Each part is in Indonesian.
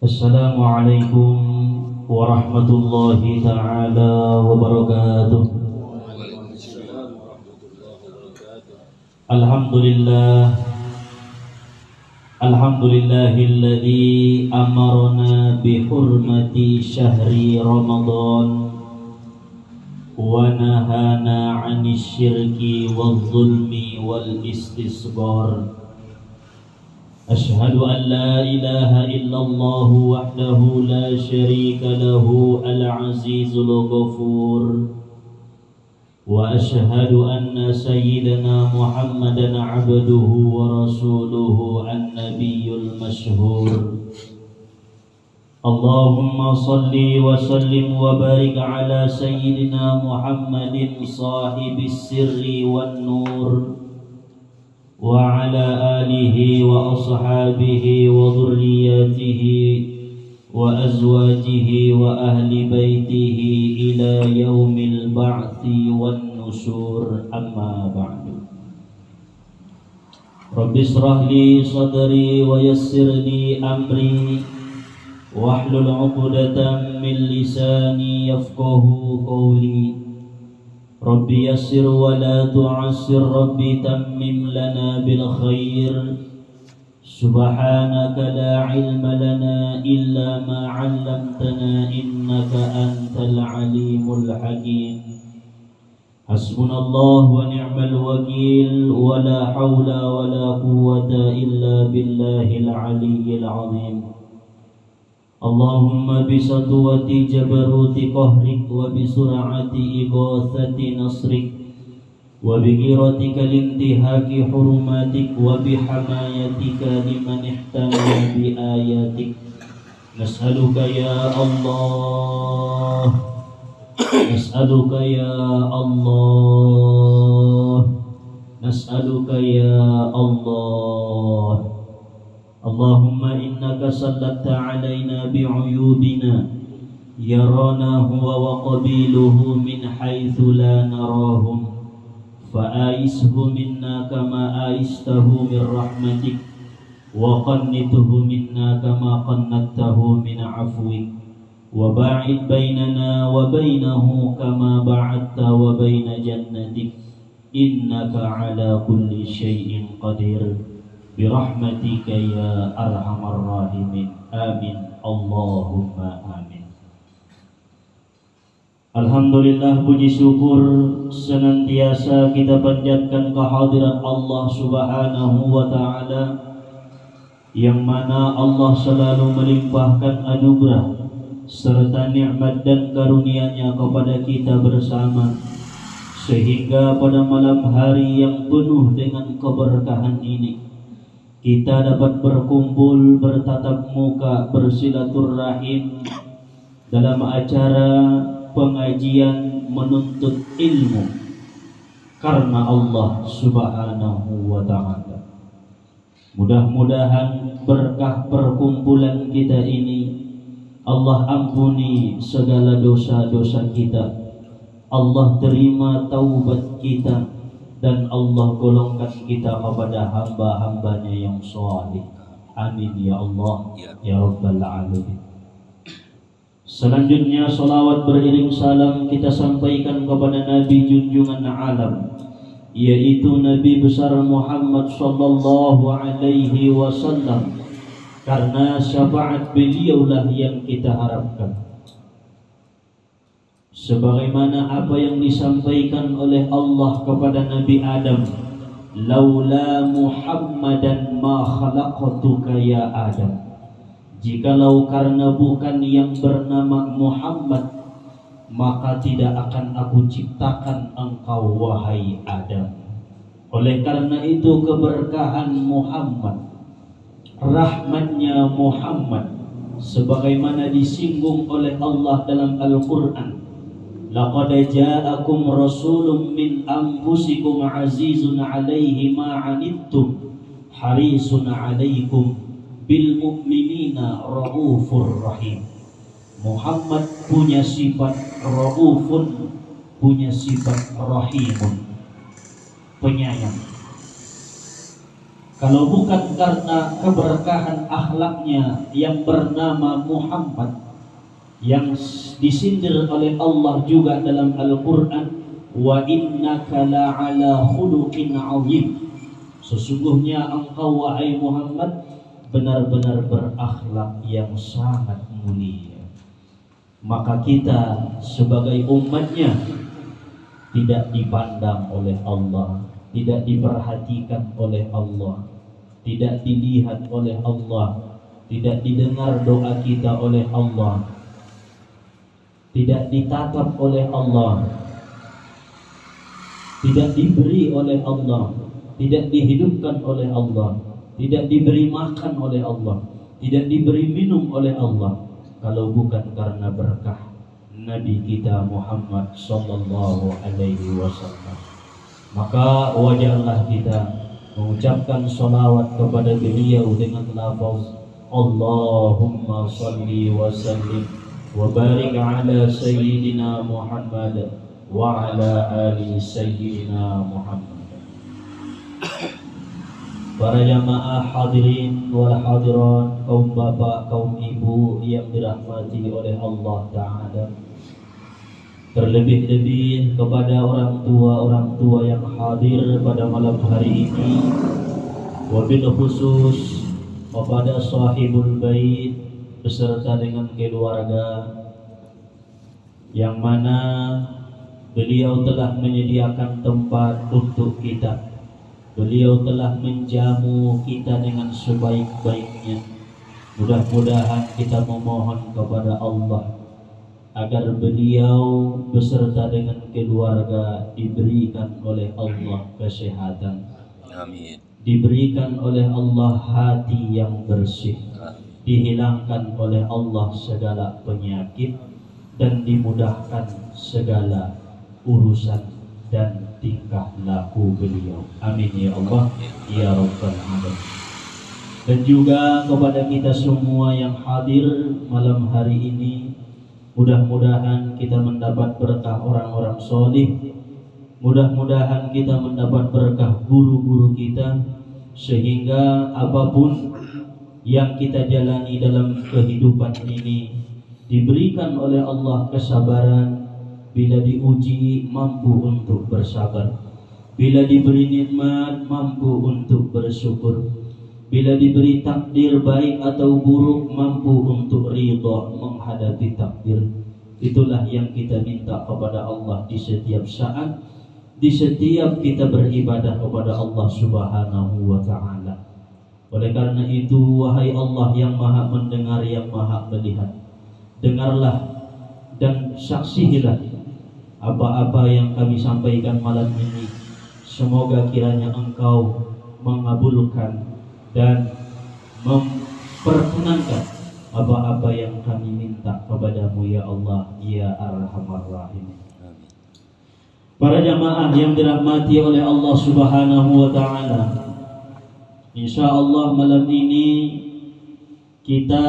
Assalamualaikum warahmatullahi ta'ala wabarakatuh. Alhamdulillahilladzi amarna bihurmati syahri Ramadan wa nahana 'anil syirki wal zulmi wal istisghar. Ashhadu an la ilaha illallah wahdahu la syarika lahu al-azizul ghafur wa ashhadu anna sayyidana Muhammadan abduhu wa rasuluhu an-nabiyyul masyhur. Allahumma salli wa sallim wa barik ala sayyidina Muhammadin sahibis sirri wan nur wa ala alihi wa ashabihi wa dhurriyyatihi wa azwajihi wa ahli baitihi ila yaumil ba'thi wan nusyur, amma ba'du. Rabbi shrah li sadri wa yassir li amri wahlul 'uqdatam min lisani yafqahu qawli. Rabbi yassir wa la tu'assir, Rabbi tammim lana bil khair. Subhanaka la ilma lana illa ma 'allamtana innaka antal alimul hakim. Hasbunallahu wa ni'mal wakil wa la hawla wa la quwwata illa billahil aliyyil azim. Allahumma bisatuwati jabaruti qahrik wa bisur'ati ighathati nasrik wa bighiratika lintihaki hurumatik wa bihamayatika liman ihtama bi ayatik. Nas'aluka ya Allah, nas'aluka ya Allah, nas'aluka ya Allah. Allahumma innaka sallatta alaina bi'uyubina yarana huwa wa qabiluhu min haitsu la narahum fa'aishu minna kama aistahu min rahmatik wa qannituhu minna kama qannattahu min afwik wa ba'id bainana wa bainahu kama ba'adta wa baina jannatik innaka ala kulli syai'in qadir birahmatika ya arhamar rahimin. Amin. Allahumma amin. Alhamdulillah, puji syukur senantiasa kita panjatkan kehadiran Allah Subhanahu wa ta'ala, yang mana Allah selalu melimpahkan anugerah serta nikmat dan karunia-Nya kepada kita bersama, sehingga pada malam hari yang penuh dengan keberkahan ini kita dapat berkumpul, bertatap muka, bersilaturahim dalam acara pengajian menuntut ilmu karena Allah Subhanahu wa ta'ala. Mudah-mudahan berkah perkumpulan kita ini Allah ampuni segala dosa-dosa kita, Allah terima taubat kita, dan Allah golongkan kita kepada hamba-hambanya yang salih. Amin ya Allah ya Rabbal Alamin. Selanjutnya salawat beriring salam kita sampaikan kepada Nabi junjungan alam, yaitu Nabi besar Muhammad sallallahu alaihi wasallam, karena syafaat beliaulah yang kita harapkan. Sebagaimana apa yang disampaikan oleh Allah kepada Nabi Adam, laula Muhammadan ma khalaqtuka ya Adam. Jikalau karena bukan yang bernama Muhammad, maka tidak akan aku ciptakan engkau wahai Adam. Oleh karena itu keberkahan Muhammad, rahmatnya Muhammad, sebagaimana disinggung oleh Allah dalam Al-Quran, laqad ja'akum rasulun min anfusikum azizun 'alaihi ma 'anittum harisun 'alaikum bil mu'minina raufur rahim. Muhammad punya sifat raufun, punya sifat rahimun, penyayang. Kalau bukan karena keberkahan akhlaknya yang bernama Muhammad, yang disindir oleh Allah juga dalam Al-Quran, wa innaka la'ala khuluqin 'azim, sesungguhnya engkau wahai Muhammad benar-benar berakhlak yang sangat mulia. Maka kita sebagai umatnya tidak dipandang oleh Allah, tidak diperhatikan oleh Allah, tidak dilihat oleh Allah, tidak didengar doa kita oleh Allah, tidak ditatap oleh Allah, tidak diberi oleh Allah, tidak dihidupkan oleh Allah, tidak diberi makan oleh Allah, tidak diberi minum oleh Allah, kalau bukan karena berkah Nabi kita Muhammad sallallahu alaihi wasallam. Maka wajarlah kita mengucapkan salawat kepada beliau dengan lafaz Allahumma salli wa sallim wa barik ala sayyidina Muhammad wa ala ali sayyidina Muhammad. Para jamaah hadirin wal hadirat, kaum bapak, kaum ibu yang dirahmati oleh Allah Ta'ala, terlebih-lebih kepada orang tua yang hadir pada malam hari ini, wabil khusus kepada sahibul bait beserta dengan keluarga, yang mana beliau telah menyediakan tempat untuk kita, beliau telah menjamu kita dengan sebaik-baiknya. Mudah-mudahan kita memohon kepada Allah agar beliau beserta dengan keluarga diberikan oleh Allah kesehatan. Amin. Diberikan oleh Allah hati yang bersih. Dihilangkan oleh Allah segala penyakit dan dimudahkan segala urusan dan tingkah laku beliau. Amin ya Allah ya Rabbal Alamin. Dan juga kepada kita semua yang hadir malam hari ini, mudah-mudahan kita mendapat berkah orang-orang solih, mudah-mudahan kita mendapat berkah guru-guru kita, sehingga apapun yang kita jalani dalam kehidupan ini diberikan oleh Allah kesabaran. Bila diuji mampu untuk bersabar, bila diberi nikmat mampu untuk bersyukur, bila diberi takdir baik atau buruk mampu untuk ridha menghadapi takdir. Itulah yang kita minta kepada Allah di setiap saat, di setiap kita beribadah kepada Allah Subhanahu wa ta'ala. Oleh karena itu, wahai Allah yang maha mendengar, yang maha melihat, dengarlah dan saksihilah apa-apa yang kami sampaikan malam ini. Semoga kiranya Engkau mengabulkan dan memperkenankan apa-apa yang kami minta kepadamu ya Allah ya Arhamar Rahimin. Para jamaah yang dirahmati oleh Allah Subhanahu wa ta'ala, insyaallah malam ini kita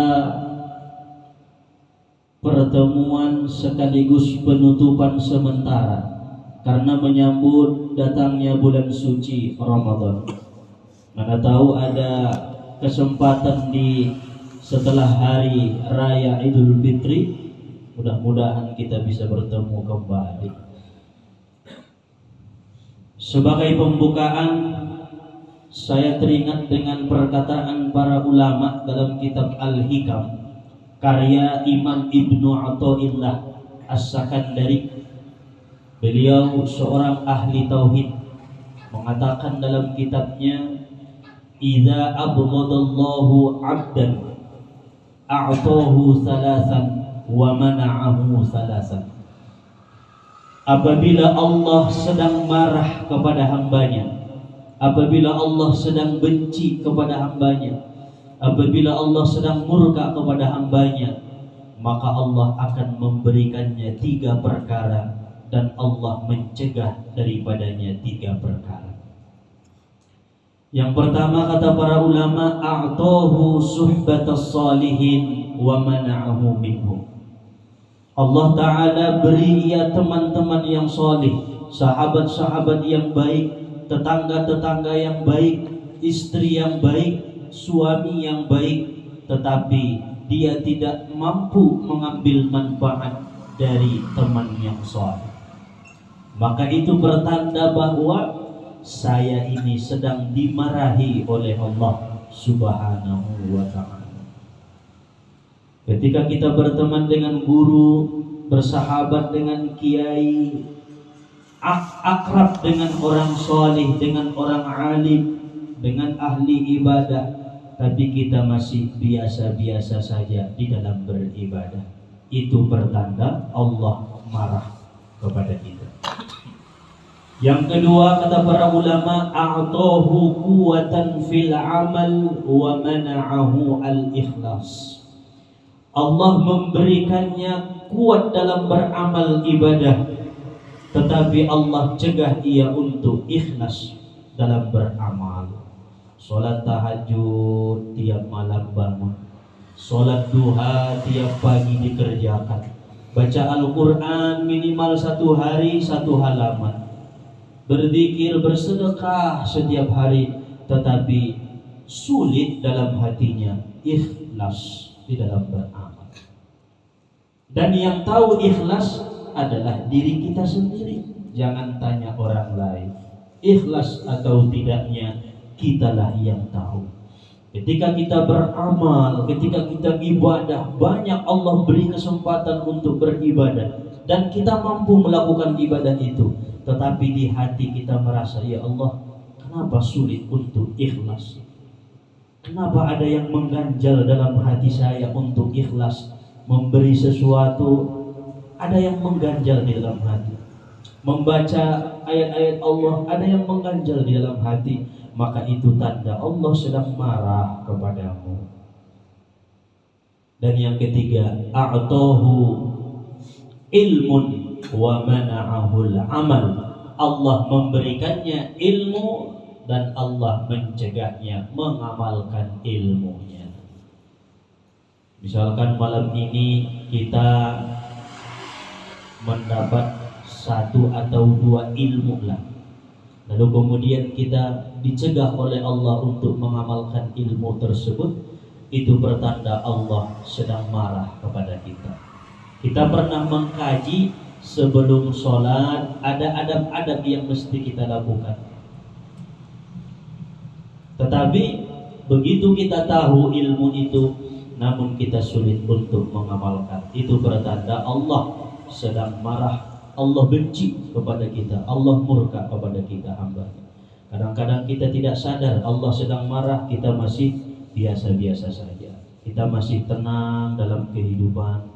pertemuan sekaligus penutupan sementara karena menyambut datangnya bulan suci Ramadan. Mana tahu ada kesempatan di setelah hari raya Idul Fitri, mudah-mudahan kita bisa bertemu kembali. Sebagai pembukaan, saya teringat dengan perkataan para ulama dalam kitab Al-Hikam karya Imam Ibnu Athaillah As-Sakandari. Beliau seorang ahli tauhid, mengatakan dalam kitabnya, idza abghadallahu 'abdan a'tahu salasan wa mana'ahu salasan. Apabila Allah sedang marah kepada hambanya, apabila Allah sedang benci kepada hambanya, apabila Allah sedang murka kepada hambanya, maka Allah akan memberikannya 3 perkara dan Allah mencegah daripadanya 3 perkara. Yang pertama, kata para ulama, a'tahu suhbatas salihin wa mana'ahu minhum. Allah Ta'ala beri ia teman-teman yang salih, sahabat-sahabat yang baik, tetangga-tetangga yang baik, istri yang baik, suami yang baik, tetapi dia tidak mampu mengambil manfaat dari teman yang saleh, maka itu bertanda bahwa saya ini sedang dimarahi oleh Allah Subhanahu wa ta'ala. Ketika kita berteman dengan guru, bersahabat dengan kiai, akrab dengan orang saleh, dengan orang alim, dengan ahli ibadah, tapi kita masih biasa-biasa saja di dalam beribadah, itu pertanda Allah marah kepada kita. Yang kedua, kata para ulama, a'tahu quwwatan fil amal wa mana'ahu al-ikhlas. Allah memberikannya kuat dalam beramal ibadah, tetapi Allah cegah ia untuk ikhlas dalam beramal. Salat tahajud tiap malam bangun, salat duha tiap pagi dikerjakan, baca Al-Quran minimal 1 hari 1 halaman, berzikir bersedekah setiap hari, tetapi sulit dalam hatinya ikhlas di dalam beramal. Dan yang tahu ikhlas adalah diri kita sendiri. Jangan tanya orang lain. Ikhlas atau tidaknya, kitalah yang tahu. Ketika kita beramal, ketika kita ibadah, banyak Allah beri kesempatan untuk beribadah, dan kita mampu melakukan ibadah itu, tetapi di hati kita merasa, ya Allah, kenapa sulit untuk ikhlas? Kenapa ada yang mengganjal dalam hati saya untuk ikhlas memberi sesuatu? Ada yang mengganjal di dalam hati. Membaca ayat-ayat Allah, ada yang mengganjal di dalam hati. Maka itu tanda Allah sedang marah kepadamu. Dan yang ketiga, a'tahu ilmun wa mana'ahul amal. Allah memberikannya ilmu dan Allah mencegahnya mengamalkan ilmunya. Misalkan malam ini kita mendapat 1 atau 2 ilmu lah, lalu kemudian kita dicegah oleh Allah untuk mengamalkan ilmu tersebut, itu bertanda Allah sedang marah kepada kita. Kita pernah mengkaji sebelum sholat ada adab-adab yang mesti kita lakukan, tetapi begitu kita tahu ilmu itu, namun kita sulit untuk mengamalkan, itu bertanda Allah sedang marah, Allah benci kepada kita, Allah murka kepada kita hamba-Nya. Kadang-kadang kita tidak sadar Allah sedang marah, kita masih biasa-biasa saja, kita masih tenang dalam kehidupan,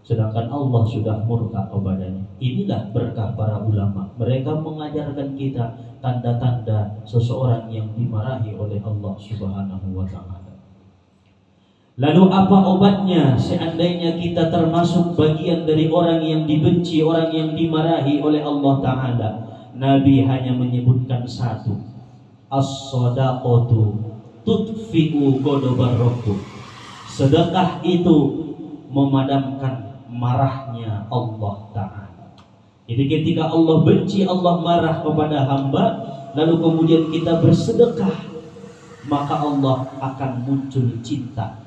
sedangkan Allah sudah murka kepadanya. Inilah berkah para ulama, mereka mengajarkan kita tanda-tanda seseorang yang dimarahi oleh Allah Subhanahu wa ta'ala. Lalu apa obatnya seandainya kita termasuk bagian dari orang yang dibenci, orang yang dimarahi oleh Allah Ta'ala? Nabi hanya menyebutkan satu, as-sadaqatu tudfi'u ghadabar rabb. Sedekah itu memadamkan marahnya Allah Ta'ala. Jadi ketika Allah benci, Allah marah kepada hamba, lalu kemudian kita bersedekah, maka Allah akan muncul cinta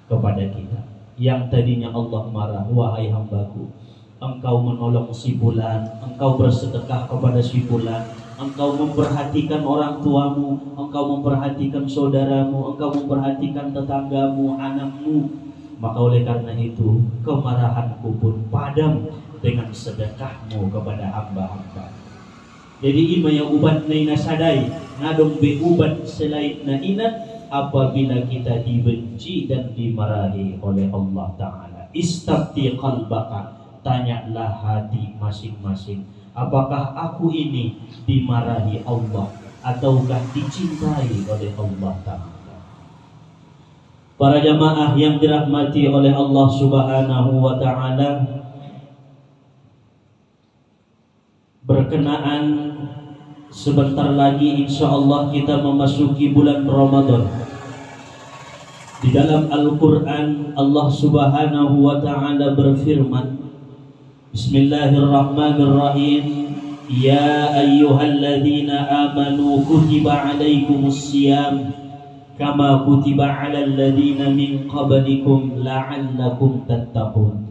kepada kita. Yang tadinya Allah marah, wahai hambaku, engkau menolong si fulan, engkau bersedekah kepada si fulan, engkau memperhatikan orang tuamu, engkau memperhatikan saudaramu, engkau memperhatikan tetanggamu, anakmu, maka oleh karena itu kemarahanku pun padam dengan sedekahmu kepada hamba-hamba. Jadi ima yang ubat naina sadai ngadong be ubat selain nainat apabila kita dibenci dan dimarahi oleh Allah Ta'ala. Istafti qalbaka, tanyalah hati masing-masing, apakah aku ini dimarahi Allah ataukah dicintai oleh Allah Ta'ala. Para jamaah yang dirahmati oleh Allah Subhanahu wa Ta'ala, berkenaan sebentar lagi insya Allah kita memasuki bulan Ramadan. Di dalam Al-Quran Allah Subhanahu wa Ta'ala berfirman, Bismillahirrahmanirrahim, Ya ayyuhalladzina amanu kutiba alaikumus syiyam kama kutiba alal ladzina min qablikum la'allakum tattaqun.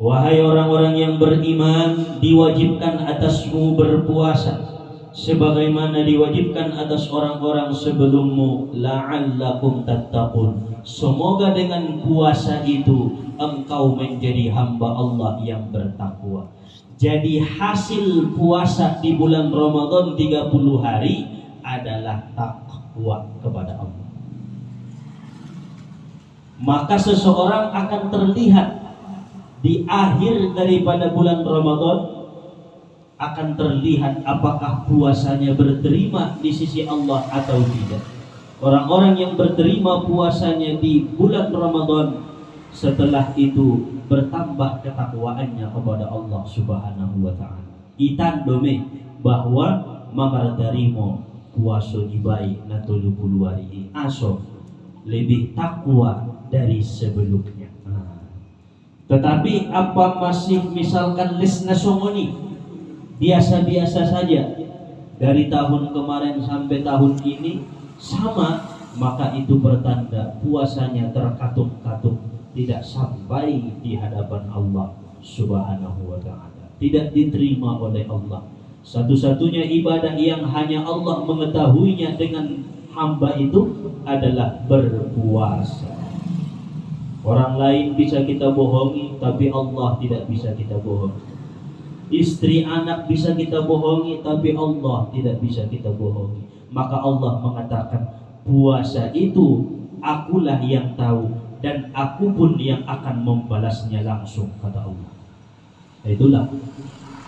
Wahai orang-orang yang beriman, diwajibkan atasmu berpuasa sebagaimana diwajibkan atas orang-orang sebelummu, la'allakum tattaqun. Semoga dengan puasa itu engkau menjadi hamba Allah yang bertakwa. Jadi hasil puasa di bulan Ramadan 30 hari adalah takwa kepada Allah. Maka seseorang akan terlihat di akhir daripada bulan Ramadan, akan terlihat apakah puasanya berterima di sisi Allah atau tidak. Orang-orang yang berterima puasanya di bulan Ramadan, setelah itu bertambah ketakwaannya kepada Allah Subhanahu wa ta'ala. Itandome bahwa mamardarimo puasa ibai na 30 hari aso lebih takwa dari sebelumnya. Tetapi apa masih misalkan lesna songoni biasa-biasa saja dari tahun kemarin sampai tahun ini sama, maka itu bertanda puasanya terkatung-katung, tidak sampai di hadapan Allah Subhanahu wa ta'ala, tidak diterima oleh Allah. Satu-satunya ibadah yang hanya Allah mengetahuinya dengan hamba itu adalah berpuasa. Orang lain bisa kita bohongi, tapi Allah tidak bisa kita bohongi. Istri anak bisa kita bohongi, tapi Allah tidak bisa kita bohongi. Maka Allah mengatakan, puasa itu akulah yang tahu, dan aku pun yang akan membalasnya langsung, kata Allah. Itulah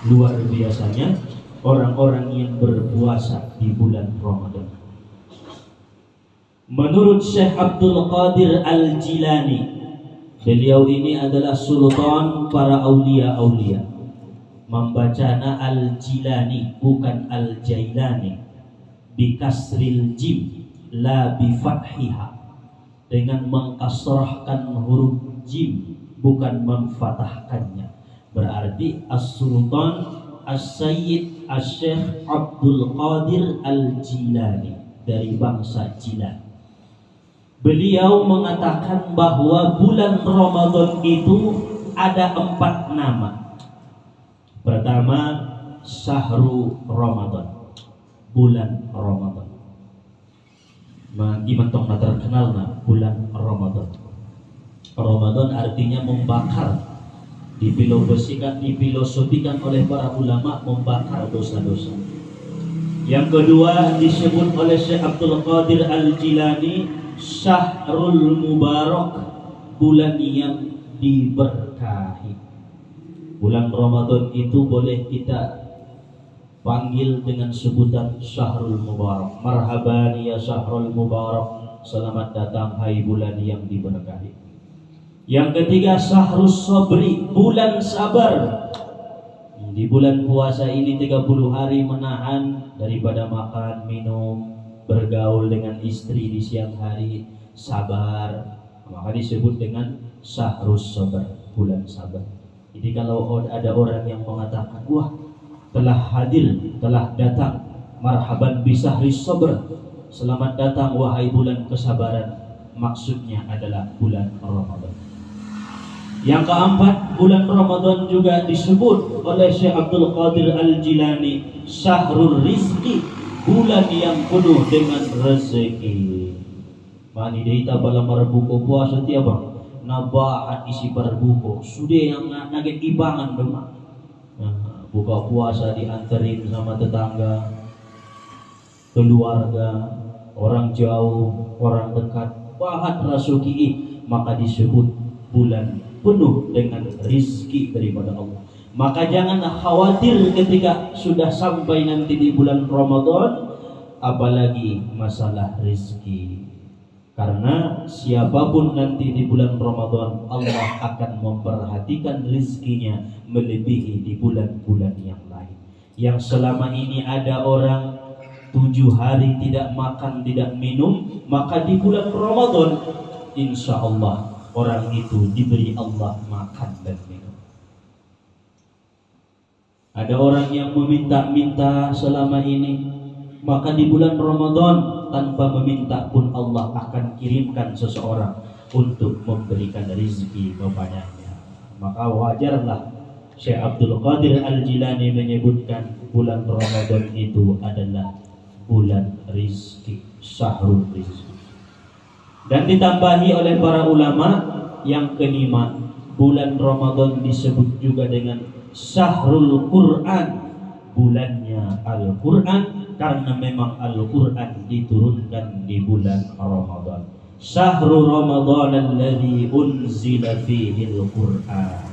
luar biasanya orang-orang yang berpuasa di bulan Ramadan. Menurut Syekh Abdul Qadir Al-Jilani, beliau ini adalah sultan para aulia-aulia. Membacana Al-Jilani bukan Al-Jailani, bikasril jim la bifathiha, dengan mengkasrahkan huruf jim bukan memfatahkannya. Berarti As-Sultan As-Sayyid As-Syekh Abdul Qadir Al-Jilani dari bangsa Jilan. Beliau mengatakan bahwa bulan Ramadan itu ada 4 nama. Pertama, Syahrul Ramadan, bulan Ramadan. Gimana terkenal bulan Ramadan. Ramadan artinya membakar, difilosofikan oleh para ulama, membakar dosa-dosa. Yang kedua disebut oleh Syekh Abdul Qadir Al-Jilani Syahrul Mubarak, bulan yang diberkahi. Bulan Ramadan itu boleh kita panggil dengan sebutan Syahrul Mubarak. Marhaban ya Syahrul Mubarak, selamat datang hai bulan yang diberkahi. Yang ketiga Syahrul Sabri, bulan sabar. Di bulan puasa ini 30 hari menahan daripada makan, minum, bergaul dengan istri di siang hari, sabar, maka disebut dengan Syahrus Sabar, bulan sabar. Jadi kalau ada orang yang mengatakan, wah telah hadir, telah datang, marhaban bisahris sabr, selamat datang wahai bulan kesabaran, maksudnya adalah bulan Ramadan. Yang keempat, bulan Ramadan juga disebut oleh Syekh Abdul Qadir Al-Jilani Syahrul Rizki, bulan yang penuh dengan rezeki. Mani deita bala marbuko puasa ti abang nabahat isi berbuko sudah yang naget ibangan doma. Buka puasa dianterin sama tetangga, keluarga, orang jauh, orang dekat, bahat rasuki, maka disebut bulan penuh dengan rizki daripada Allah. Maka janganlah khawatir ketika sudah sampai nanti di bulan Ramadan, apalagi masalah rizki. Karena siapapun nanti di bulan Ramadan, Allah akan memperhatikan rizkinya melebihi di bulan-bulan yang lain. Yang selama ini ada orang 7 hari tidak makan, tidak minum, maka di bulan Ramadan insya Allah orang itu diberi Allah makan dan minum. Ada orang yang meminta-minta selama ini, maka di bulan Ramadan tanpa meminta pun Allah akan kirimkan seseorang untuk memberikan rezeki kepadanya. Maka wajarlah Syekh Abdul Qadir Al-Jilani menyebutkan bulan Ramadan itu adalah bulan rizki, syahrul rizki. Dan ditambahi oleh para ulama yang kelima, bulan Ramadan disebut juga dengan syahrul Quran, bulannya Al-Quran, karena memang Al-Quran diturunkan di bulan Ramadan. Syahrul Ramadan alladzi unzila fihi Al-Quran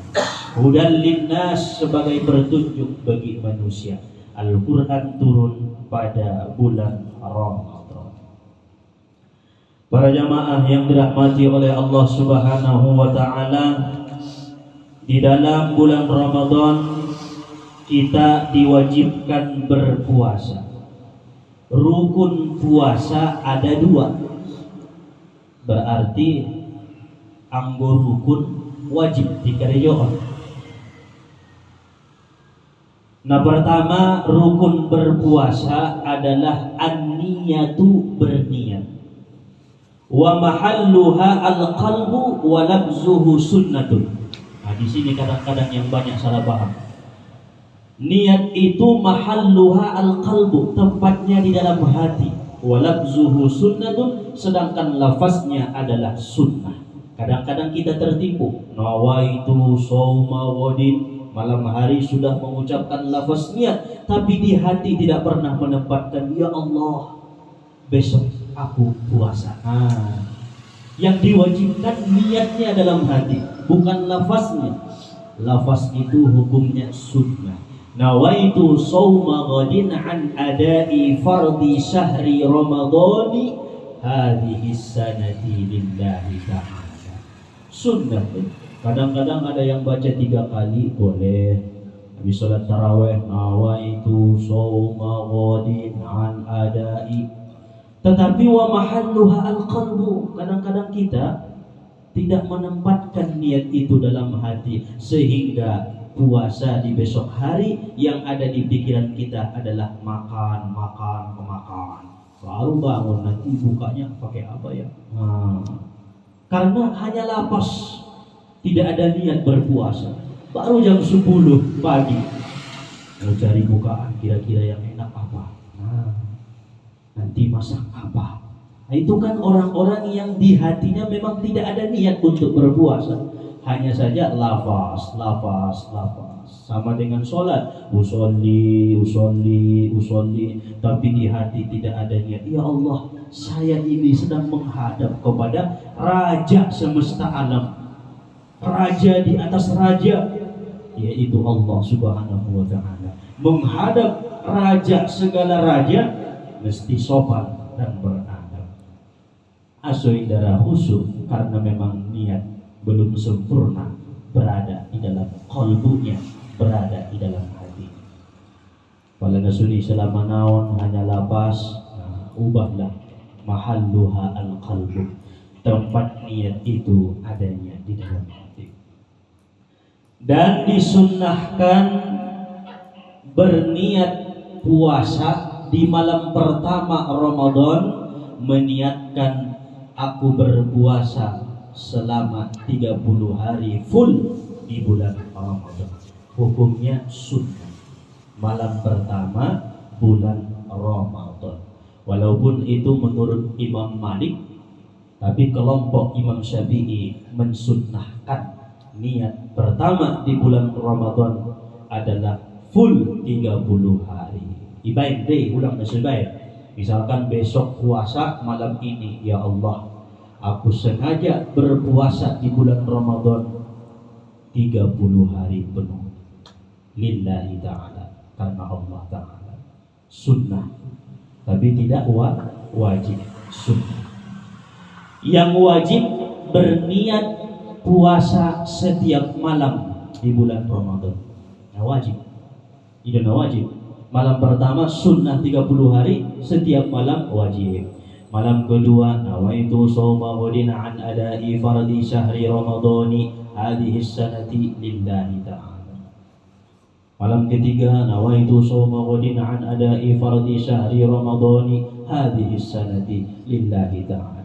hudan linnas, sebagai petunjuk bagi manusia. Al-Quran turun pada bulan Ramadan. Para jamaah yang dirahmati oleh Allah Subhanahu wa taala, di dalam bulan Ramadan kita diwajibkan berpuasa. Rukun puasa ada 2. Berarti anggo rukun wajib dikarejoan. Nah, pertama rukun berpuasa adalah an-niyatu, berniat. Wa mahalluha al-qalbu wa labzuhu sunnatun. Nah, di sini kadang-kadang yang banyak salah paham. Niat itu mahalluha al-qalbu, tempatnya di dalam hati. Wa labzuhu sunnatun, sedangkan lafaznya adalah sunnah. Kadang-kadang kita tertipu. Nawaitu shauma ghadin, malam hari sudah mengucapkan lafaz niat, tapi di hati tidak pernah menempatkan, ya Allah, besok aku puasa. Yang diwajibkan niatnya dalam hati, bukan lafaznya. Lafaz itu hukumnya sunnah. Nawaitu shauma ghadin an adai fardhi syahri ramadhani hadhihi sanati lillahi ta'ala. Sunnah. Kadang-kadang ada yang baca 3 kali boleh. Habis sholat taraweh, nawaitu shauma ghadin an adai. Tetapi wa mahalluha al-qalbu, kadang-kadang kita tidak menempatkan niat itu dalam hati, sehingga puasa di besok hari yang ada di pikiran kita adalah makan. Baru bangun nanti bukanya pakai apa ya? Karena hanya lapas, tidak ada niat berpuasa. Baru jam 10 pagi mau cari bukaan, kira-kira yang enak apa? Nanti masak apa? Nah, itu kan orang-orang yang di hatinya memang tidak ada niat untuk berpuasa. Hanya saja lafaz. Sama dengan sholat, usolli, tapi di hati tidak ada niat. Ya Allah, saya ini sedang menghadap kepada Raja semesta alam, Raja di atas raja, yaitu Allah Subhanahu wa ta'ala. Menghadap Raja segala raja mesti sopan dan beradab. Asoidara khusyuk, karena memang niat belum sempurna berada di dalam qalbunya, berada di dalam hati. Wala nasuni selama naon hanya lapas, ubahlah mahalluha al-qalbu, tempat niat itu adanya di dalam hati. Dan disunnahkan berniat puasa di malam pertama Ramadan, meniatkan aku berpuasa selama 30 hari full di bulan Ramadan. Hukumnya sunnah. Malam pertama bulan Ramadan. Walaupun itu menurut Imam Malik, tapi kelompok Imam Syafi'i mensunnahkan niat pertama di bulan Ramadan adalah full 30 hari. Ibain deh, ulang sebaik. Misalkan besok puasa malam ini, ya Allah, aku sengaja berpuasa di bulan Ramadan 30 hari penuh lillahi ta'ala, karena Allah ta'ala. Sunnah, tapi tidak wajib. Sunnah. Yang wajib berniat puasa setiap malam di bulan Ramadan. Nah, wajib. Itu wajib. Malam pertama sunnah 30 hari, setiap malam wajib. Malam kedua, nawaitu shauma ghadin an adai fardhi syahri ramadhani hadhihi sanati lillahi ta'ala. Malam ketiga, nawaitu shauma ghadin an ada'i fardhi syahri ramadhani hadhihi sanati lillahi ta'ala.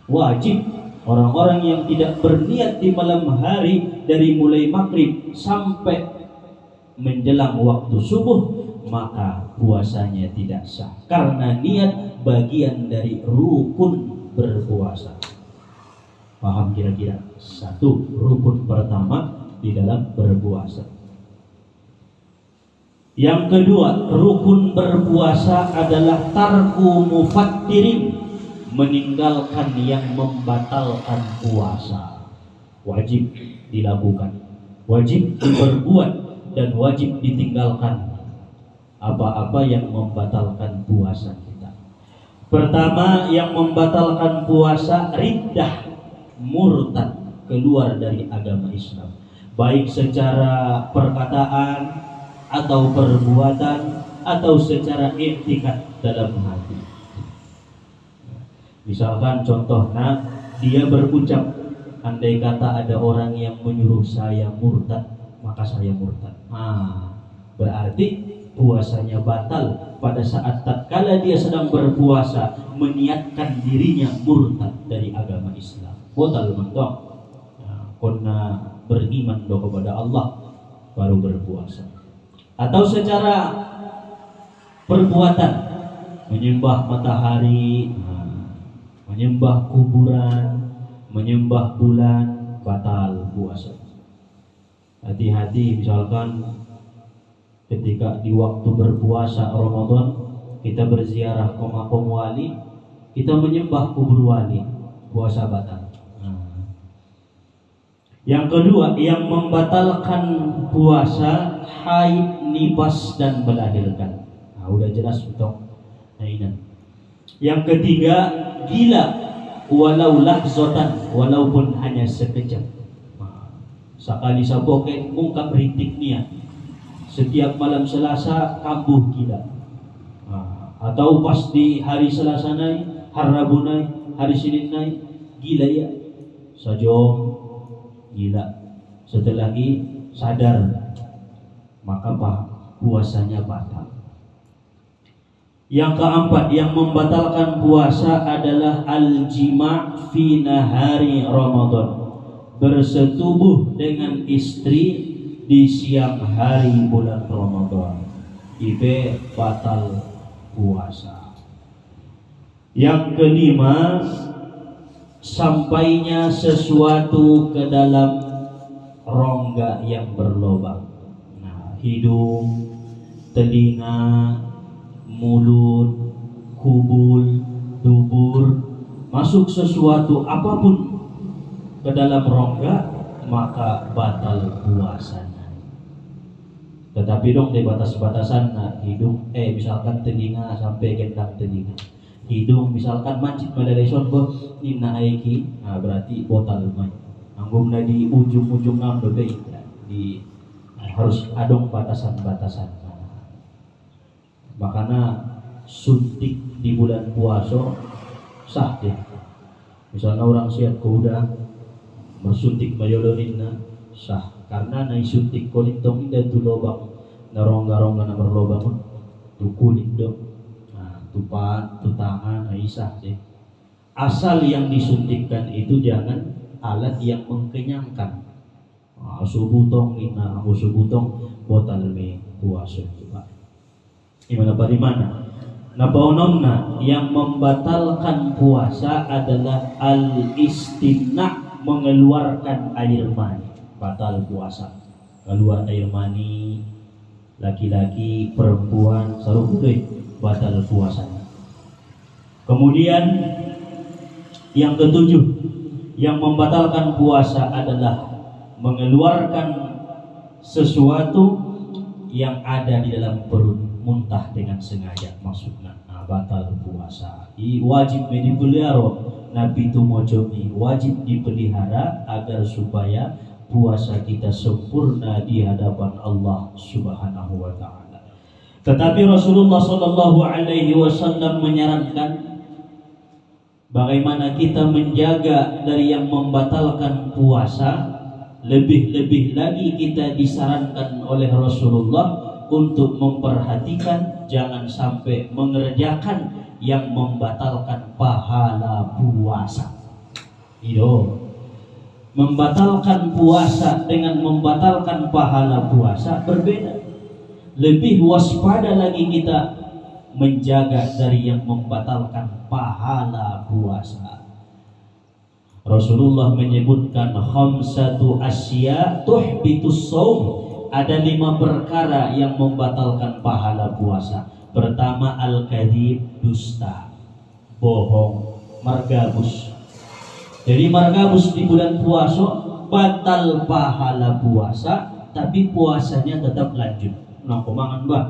Wajib orang-orang yang tidak berniat di malam hari dari mulai maghrib sampai menjelang waktu subuh, maka puasanya tidak sah, karena niat bagian dari rukun berpuasa. Paham kira-kira? Satu, rukun pertama di dalam berpuasa. Yang kedua, rukun berpuasa adalah tarku mufattirin, meninggalkan yang membatalkan puasa. Wajib dilakukan, wajib diperbuat, dan wajib ditinggalkan apa-apa yang membatalkan puasa kita. Pertama, yang membatalkan puasa riddah, murtad, keluar dari agama Islam, baik secara perkataan atau perbuatan atau secara i'tikad dalam hati. Misalkan contohnya, dia berucap, andai kata ada orang yang menyuruh saya murtad, maka saya murtad. Berarti puasanya batal pada saat tatkala dia sedang berpuasa meniatkan dirinya murtad dari agama Islam. Batal mentok. Karena beriman kepada Allah baru berpuasa. Atau secara perbuatan, menyembah matahari, menyembah kuburan, menyembah bulan, batal puasa. Hati-hati, misalkan ketika di waktu berpuasa Ramadan kita berziarah ke makam wali, kita menyembah kubur wali, puasa batal. Yang kedua, yang membatalkan puasa haid, nifas, dan melahirkan. Udah jelas untuk hainan. Yang ketiga, gila, walau lahzatan, walaupun hanya sekejap. Sekali saboke ungkap ritiknya, setiap malam Selasa kambuh gila. Atau pas di hari Selasa naik, hari Rabu naik, hari Senin naik, gila ya, sajom gila. Setelah lagi sadar, maka puasanya batal. Yang keempat, yang membatalkan puasa adalah al-jima' fi nahari Ramadan, bersetubuh dengan istri di siang hari bulan Ramadan, ibe batal puasa. Yang kelima, sampainya sesuatu ke dalam rongga yang berlubang. Hidung, telinga, mulut, kubul, dubur, masuk sesuatu apapun ke dalam rongga, maka batal puasanya. Tetapi dong di batas-batasan, hidung, misalkan telinga sampai gendang telinga, hidung misalkan mancit pada reson nina aiki, berarti batal main. Anggum di ujung-ujung ngambe di harus adong batasan-batasan. Makanya suntik di bulan puasa sah deh. Misalnya orang siap kuda bersuntik mayolorinna sah, karena naik suntik kulit dong dan tu lobang narongga-rongga na berlobang tu kulit dong, tupat, tu tangan, sah deh. Asal yang disuntikkan itu jangan alat yang mengkenyangkan. Subutong ina, subutong botal me puasa juga. Gimana di mana? Nabaunonna yang membatalkan puasa adalah al-istimna, mengeluarkan air mani, batal puasa. Keluar air mani, laki-laki, perempuan, sarupudai, batal puasanya. Kemudian yang ketujuh, yang membatalkan puasa adalah mengeluarkan sesuatu yang ada di dalam perut, muntah dengan sengaja, maksudnya batal puasa. Wajib dipelihara, Nabi itu mojomi, wajib dipelihara agar supaya puasa kita sempurna di hadapan Allah Subhanahu wa taala. Tetapi Rasulullah sallallahu alaihi wasallam menyarankan bagaimana kita menjaga dari yang membatalkan puasa Lebih-lebih lagi kita disarankan oleh Rasulullah untuk memperhatikan jangan sampai mengerjakan yang membatalkan pahala puasa. Itu membatalkan puasa dengan membatalkan pahala puasa berbeda. Lebih waspada lagi kita menjaga dari yang membatalkan pahala puasa. Rasulullah menyebutkan khamsatu asya tuhbitus shaum. Ada 5 perkara yang membatalkan pahala puasa. Pertama, al-kadzib, dusta, bohong, margabus. Jadi margabus di bulan puasa batal pahala puasa, tapi puasanya tetap lanjut. Nah, kumangan bah,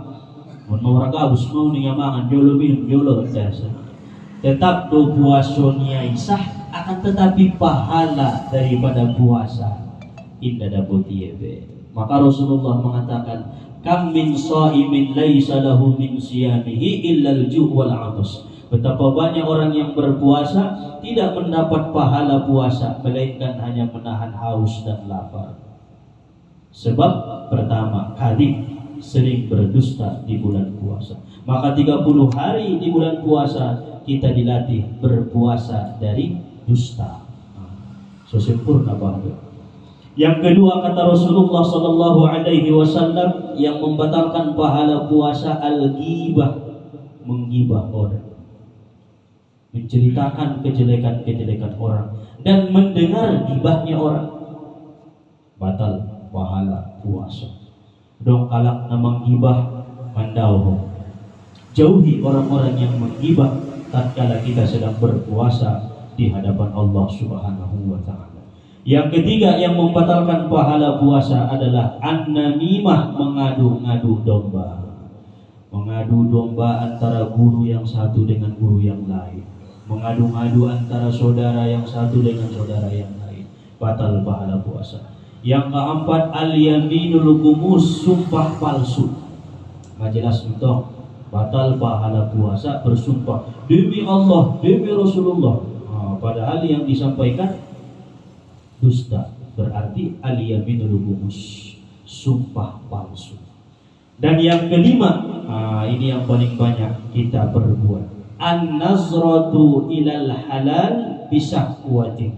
mau margabus mau nih mangan, jolo minum jolo biasa. Tetap do puasanya sah, akan tetapi pahala daripada puasa indah dapotiebe. Maka Rasulullah mengatakan, kam min shaimin laisa lahu min siyamihi illa al-ju' wal 'atas. Betapa banyak orang yang berpuasa tidak mendapat pahala puasa melainkan hanya menahan haus dan lapar. Sebab pertama, kadzib, sering berdusta di bulan puasa. Maka 30 hari di bulan puasa kita dilatih berpuasa dari dusta. So sempurna banget. Yang kedua, kata Rasulullah sallallahu alaihi wasallam, yang membatalkan pahala puasa al-ghibah, menggibah orang, menceritakan kejelekan-kejelekan orang dan mendengar gibahnya orang, batal pahala puasa. Dong kalak namang gibah mandauh. Jauhi orang-orang yang menggibah tatkala kita sedang berpuasa di hadapan Allah Subhanahu wa taala. Yang ketiga yang membatalkan pahala puasa adalah an-namimah, mengadu-ngadu domba. Mengadu domba antara guru yang satu dengan guru yang lain. Mengadu-ngadu antara saudara yang satu dengan saudara yang lain. Batal pahala puasa. Yang keempat, al-yaminul gumus, sumpah palsu. Majelas itu batal pahala puasa bersumpah demi Allah, demi Rasulullah. Padahal yang disampaikan dusta, berarti al-yaminul gumus, sumpah palsu. Dan yang kelima, ini yang paling banyak kita perbuat, an-nazratu ilal halal bisahwatin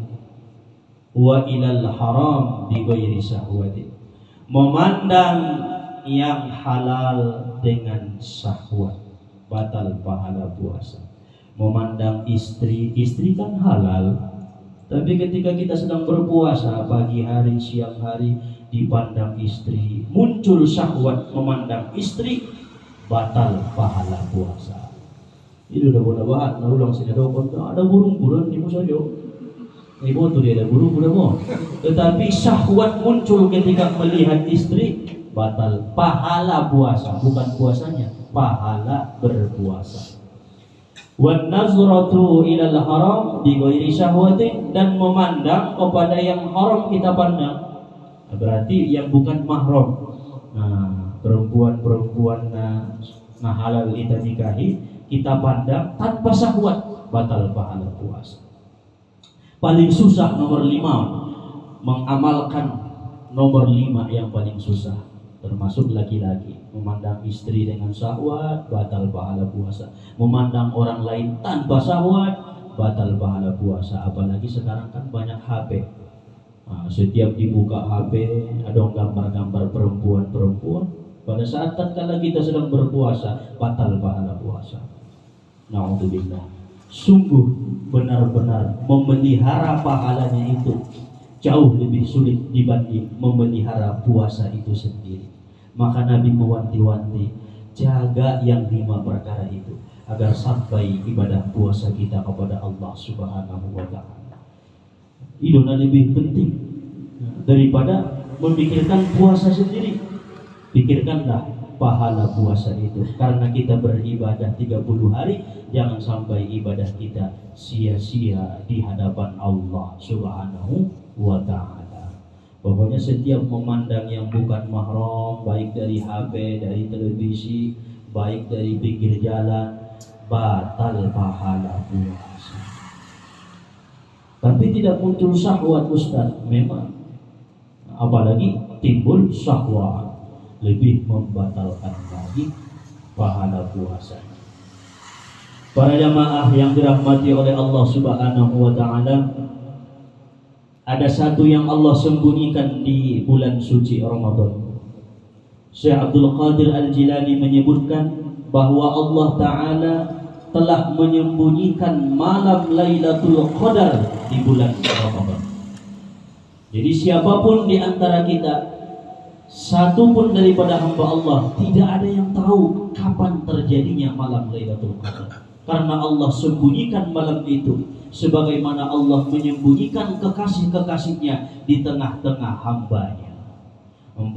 wa ilal haram bighairi sahwatin. Memandang yang halal dengan syahwat, batal pahala puasa. Memandang istri kan halal, tapi ketika kita sedang berpuasa, pagi hari, siang hari, dipandang istri, muncul syahwat memandang istri, batal pahala puasa. Itu udah bahan, ulang sini ada burung-burung di musoyo. Ibu tuh dia ada burung-burung mau. Tetapi syahwat muncul ketika melihat istri, batal pahala puasa, bukan puasanya, pahala berpuasa. Wan nazratu ilal haram bighairi syahwatin, dan memandang kepada yang haram kita pandang, berarti yang bukan mahram. Perempuan-perempuan halal kita nikahi, kita pandang tanpa syahwat, batal pahala puasa. Paling susah nomor 5, mengamalkan nomor 5 yang paling susah, termasuk laki-laki, memandang istri dengan syahwat, batal pahala puasa. Memandang orang lain tanpa syahwat, batal pahala puasa. Apalagi sekarang kan banyak HP. Setiap dibuka HP ada gambar-gambar perempuan-perempuan. Pada saat tatkala kita sedang berpuasa, batal pahala puasa. Na'udzubillah. Sungguh benar-benar memelihara pahalanya itu jauh lebih sulit dibanding memelihara puasa itu sendiri. Maka Nabi mewanti-wanti, jaga yang 5 perkara itu agar sampai ibadah puasa kita kepada Allah Subhanahu wa taala. Itu lebih penting daripada memikirkan puasa sendiri. Pikirkanlah pahala puasa itu, karena kita beribadah 30 hari, jangan sampai ibadah kita sia-sia di hadapan Allah Subhanahu wa ta'ala. Pokoknya setiap memandang yang bukan mahram, baik dari HP, dari televisi, baik dari pinggir jalan, batal pahala puasa. Tapi tidak muncul syahwat, Ustaz, memang apalagi timbul syahwat, lebih membatalkan lagi pahala puasa. Para jamaah yang dirahmati oleh Allah Subhanahu wa taala, ada satu yang Allah sembunyikan di bulan suci Ramadan. Syekh Abdul Qadir Al-Jilani menyebutkan bahwa Allah Ta'ala telah menyembunyikan malam Lailatul Qadar di bulan Ramadan. Jadi siapapun di antara kita, satu pun daripada hamba Allah, tidak ada yang tahu kapan terjadinya malam Lailatul Qadar. Karena Allah sembunyikan malam itu, sebagaimana Allah menyembunyikan kekasih-kekasihnya di tengah-tengah hambanya. 40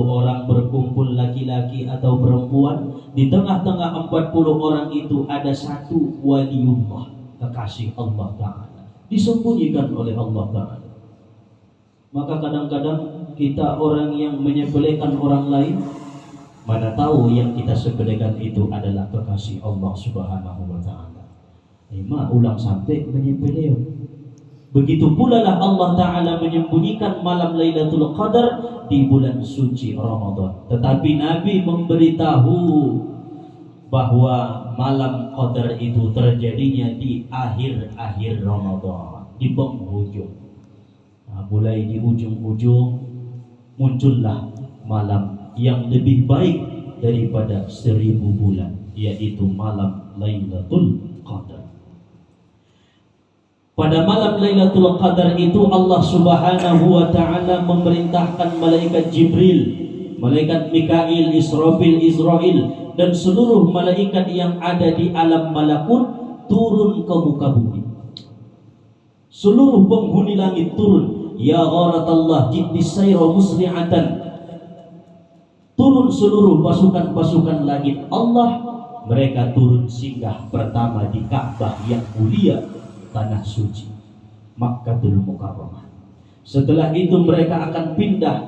orang berkumpul, laki-laki atau perempuan. Di tengah-tengah 40 orang itu ada satu waliullah, kekasih Allah Ta'ala, disembunyikan oleh Allah Ta'ala. Maka kadang-kadang kita orang yang menyepelekan orang lain, mana tahu yang kita sepelekan itu adalah kekasih Allah Subhanahu wa Ta'ala. Ulang sampai menyepelekan. Begitu pula lah Allah Ta'ala menyembunyikan malam Lailatul Qadar di bulan suci Ramadan. Tetapi Nabi memberitahu bahwa malam Qadar itu terjadinya di akhir-akhir Ramadan, di penghujung. Mulai di ujung-ujung muncullah malam yang lebih baik daripada 1000 bulan, yaitu malam Lailatul Qadar. Pada malam Lailatul Qadar itu Allah Subhanahu wa Ta'ala memerintahkan malaikat Jibril, malaikat Mikail, Israfil, Israil, dan seluruh malaikat yang ada di alam malakut turun ke muka bumi. Seluruh penghuni langit turun. Ya gharatallah jiddi sayra musri'atan. Turun seluruh pasukan-pasukan langit Allah. Mereka turun singgah pertama di Ka'bah yang mulia, tanah suci, Makkatul Mukarramah. Setelah itu mereka akan pindah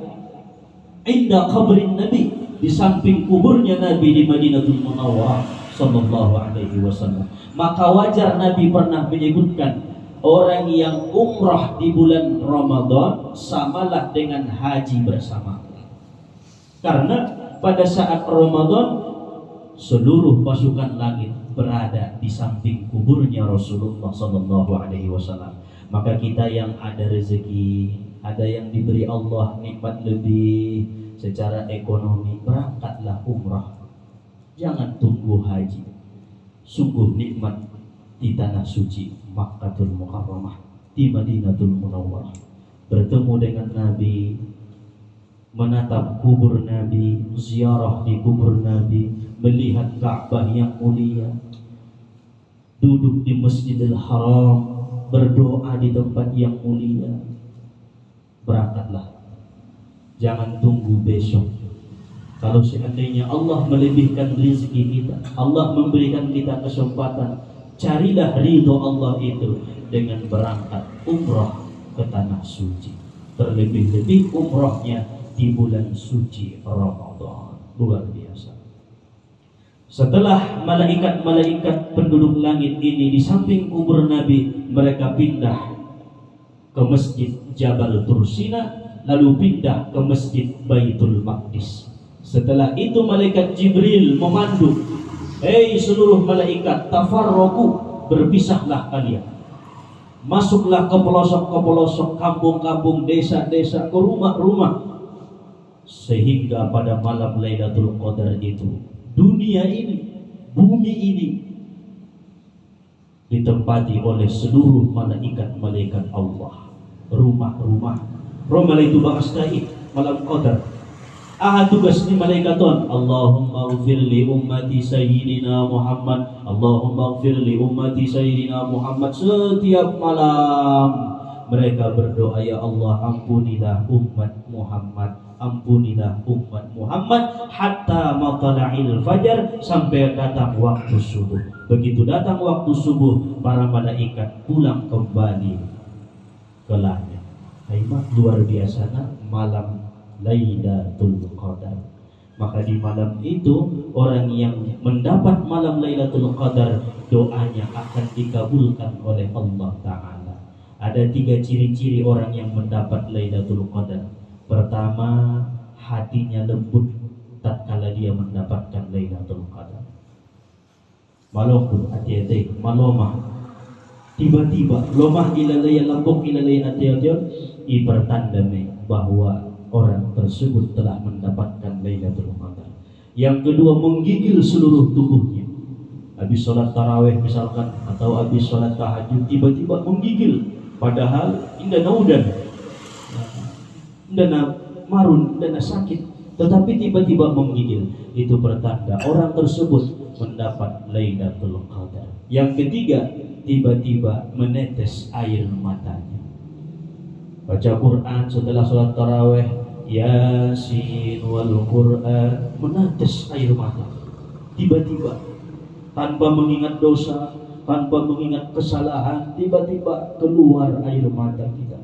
inda qabrin Nabi, di samping kuburnya Nabi di Madinatul Munawwarah sallallahu alaihi wasallam. Maka wajar Nabi pernah menyebutkan, orang yang umrah di bulan Ramadan samalah dengan haji bersama. Karena pada saat Ramadan seluruh pasukan langit berada di samping kuburnya Rasulullah sallallahu alaihi wasallam. Maka kita yang ada rezeki, ada yang diberi Allah nikmat lebih secara ekonomi, berangkatlah umrah. Jangan tunggu haji. Sungguh nikmat di tanah suci Makkatul Mukarramah, di Madinatul Munawwarah, bertemu dengan Nabi, menatap kubur Nabi, ziarah di kubur Nabi, melihat Ka'bah yang mulia, duduk di Masjidil Haram, berdoa di tempat yang mulia. Berangkatlah, jangan tunggu besok. Kalau seandainya Allah melebihkan rezeki kita, Allah memberikan kita kesempatan, carilah ridho Allah itu dengan berangkat umrah ke tanah suci. Terlebih-lebih umrahnya di bulan suci Ramadan. Luar biasa. Setelah malaikat-malaikat penduduk langit ini di samping kubur Nabi, mereka pindah ke Masjid Jabal Tursina, lalu pindah ke Masjid Baitul Maqdis. Setelah itu malaikat Jibril memandu, hei seluruh malaikat, tafarraqu, berpisahlah kalian. Masuklah ke pelosok, kampung-kampung, desa-desa, ke rumah-rumah. Sehingga pada malam Lailatul Qadar itu, dunia ini, bumi ini ditempati oleh seluruh malaikat-malaikat Allah. Rumah-rumah. Ramalan itu bahastai malam Qadar. Tugas ni malaikaton, Allahumma ighfir li ummati sayyidina Muhammad, Allahumma ighfir li ummati sayyidina Muhammad. Setiap malam mereka berdoa, ya Allah ampunilah umat Muhammad, ampunilah umat Muhammad, hatta matla'il fajar, sampai datang waktu subuh. Begitu datang waktu subuh, para malaikat pulang kembali ke langit. Luar biasa malam Lailatul Qadar. Maka di malam itu orang yang mendapat malam Lailatul Qadar, doanya akan dikabulkan oleh Allah Ta'ala. Ada 3 ciri-ciri orang yang mendapat Lailatul Qadar. Pertama, hatinya lembut tatkala dia mendapatkan Lailatul Qadar. Malokun hati-hati, malomah. Tiba-tiba lomah ilalaya lambung ilalaya hati-hati, ipertandame bahwa orang tersebut telah mendapatkan Lailatul Qadar. Yang kedua, menggigil seluruh tubuhnya. Habis sholat tarawih misalkan atau habis sholat tahajud tiba-tiba menggigil, padahal indah naudan, indah marun, indah sakit, tetapi tiba-tiba menggigil. Itu pertanda orang tersebut mendapat Lailatul Qadar. Yang ketiga, tiba-tiba menetes air matanya. Baca Quran setelah sholat tarawih, Yasin wal Quran, menetes air mata. Tiba-tiba tanpa mengingat dosa, tanpa mengingat kesalahan, tiba-tiba keluar air mata kita.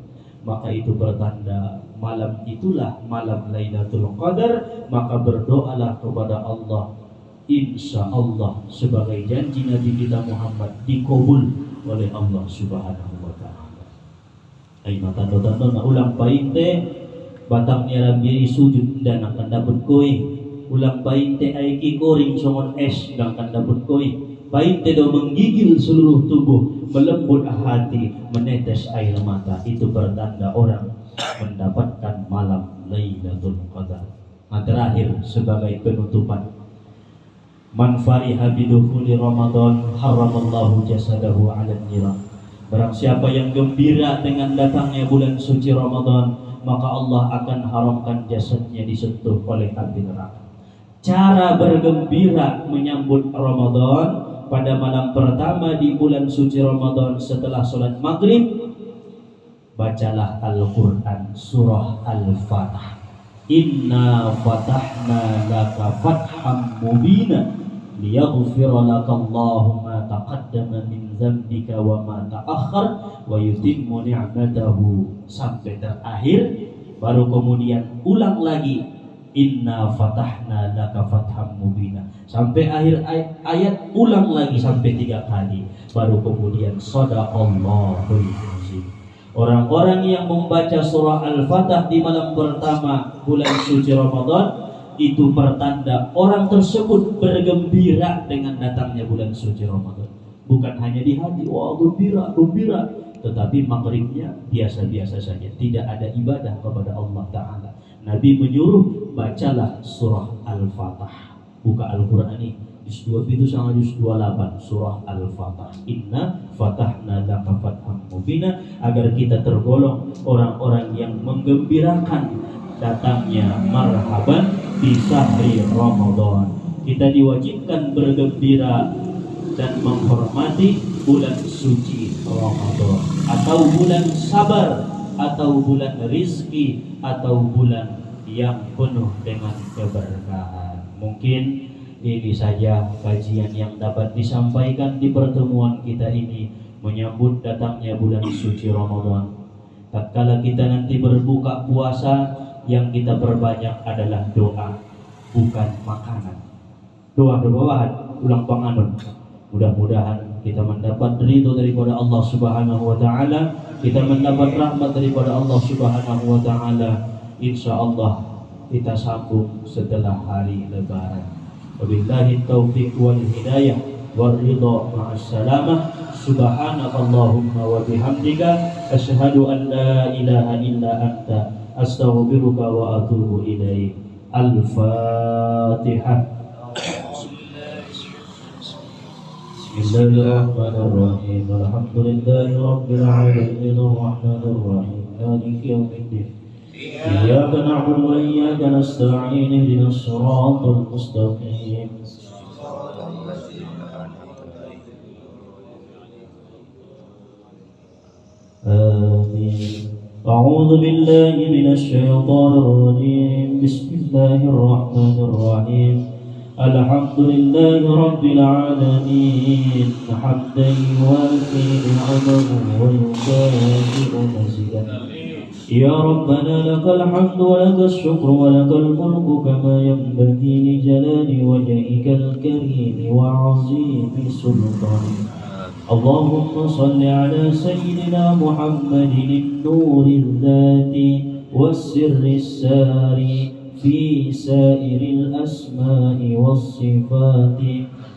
Maka itu pertanda malam itulah malam Lailatul Qadar. Maka berdoalah kepada Allah, insya Allah sebagai janji Nabi kita Muhammad dikabul oleh Allah Subhanahu wa Ta'ala. Ayo tanda-tanda na ulang painte batangnya rabi sujud dan akan dapat koi. Ulang painte ay kikoring songon es dan akan dapat koi. Painte do menggigil seluruh tubuh, melembut hati, menetes air mata. Itu pertanda orang mendapatkan malam Lailatul Qadar. Nah, terakhir sebagai penutupan, man fariha bidukhuli Ramadan haramallahu jasadahu 'alan niran. Barang siapa yang gembira dengan datangnya bulan suci Ramadan, maka Allah akan haramkan jasadnya disentuh oleh api neraka. Cara bergembira menyambut Ramadan pada malam pertama di bulan suci Ramadan setelah sholat maghrib, bacalah Al-Quran surah Al-Fatah. Inna fatahna laka fatham mubina liyaghfira laka Allahu ma taqaddama min dzambika wa ma ta'akhkhar wa yutimmu ni'matahu, sampai terakhir. Baru kemudian ulang lagi Inna fatahna laka fatham mubina, sampai akhir ayat ulang lagi sampai 3 kali. Baru kemudian shadaqallahul azim. Orang-orang yang membaca surah Al-Fatah di malam pertama bulan suci Ramadan, itu pertanda orang tersebut bergembira dengan datangnya bulan suci Ramadan. Bukan hanya di hati, wah gembira, gembira, tetapi maghribnya biasa-biasa saja, tidak ada ibadah kepada Allah Ta'ala. Nabi menyuruh bacalah surah Al-Fatah. Buka Al-Quran ini juz 2 itu sama juz 28 surah Al-Fatah. Inna fatahna laka fatham mubina, agar kita tergolong orang-orang yang menggembirakan datangnya marhaban di sahri Ramadan. Kita diwajibkan bergembira dan menghormati bulan suci Ramadan, atau bulan sabar, atau bulan rizki, atau bulan yang penuh dengan keberkahan. Mungkin ini saja kajian yang dapat disampaikan di pertemuan kita ini menyambut datangnya bulan suci Ramadan. Tatkala kita nanti berbuka puasa, yang kita perbanyak adalah doa, bukan makanan. Doa-doaan ulang panganon. Mudah-mudahan kita mendapat ridho daripada Allah Subhanahu wa Ta'ala, kita mendapat rahmat daripada Allah Subhanahu wa Ta'ala. Insyaallah kita sambung setelah hari Lebaran. Wabillahi taufiq wal hidayah wal ridha ma'as salamah. Subhanakallahumma wa bihamdika asyhadu an la ilaha illa anta astaghfiruka wa atubu ilaik. Al-Fatihah. Bismillahirrahmanirrahim. Alhamdulillahi rabbil alamin arrahmanir rahim maliki yaumiddin. Iyyaka na'budu wa iyyaka nasta'in ihdinas siratal mustaqim. Amin. A'udzu billahi minasy syaithanir rajim. Bismillahirrahmanir rahim. Alhamdulillahi rabbil alamin hamdan yuwafi ni'amahu wa yukafi'u mazidah. Ya Rabbana lakal hamdu wa lakas syukru wa lakal mulku kama yanbaghi li jalali wajhikal karim wa 'azimi sultanik. Allahumma salli ala sayyidina Muhammadin an-nuril dhati والسر الساري في سائر الأسماء والصفات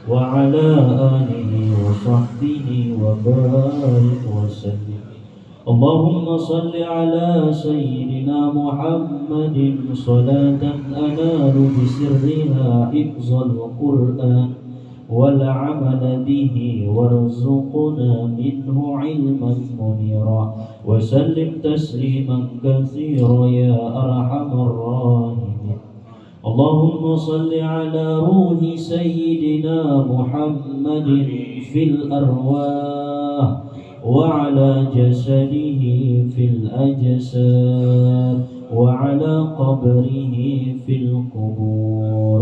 وعلى آله وصحبه وبارك وسلم. اللهم صل على سيدنا محمد صلاة أنال بسرها حفظ القرآن والعمل به وارزقنا منه علما منيرا وسلم تسليما كثيرا يا أرحم الراحمين. اللهم صل على روح سيدنا محمد في الأرواح وعلى جسده في الأجساد وعلى قبره في القبور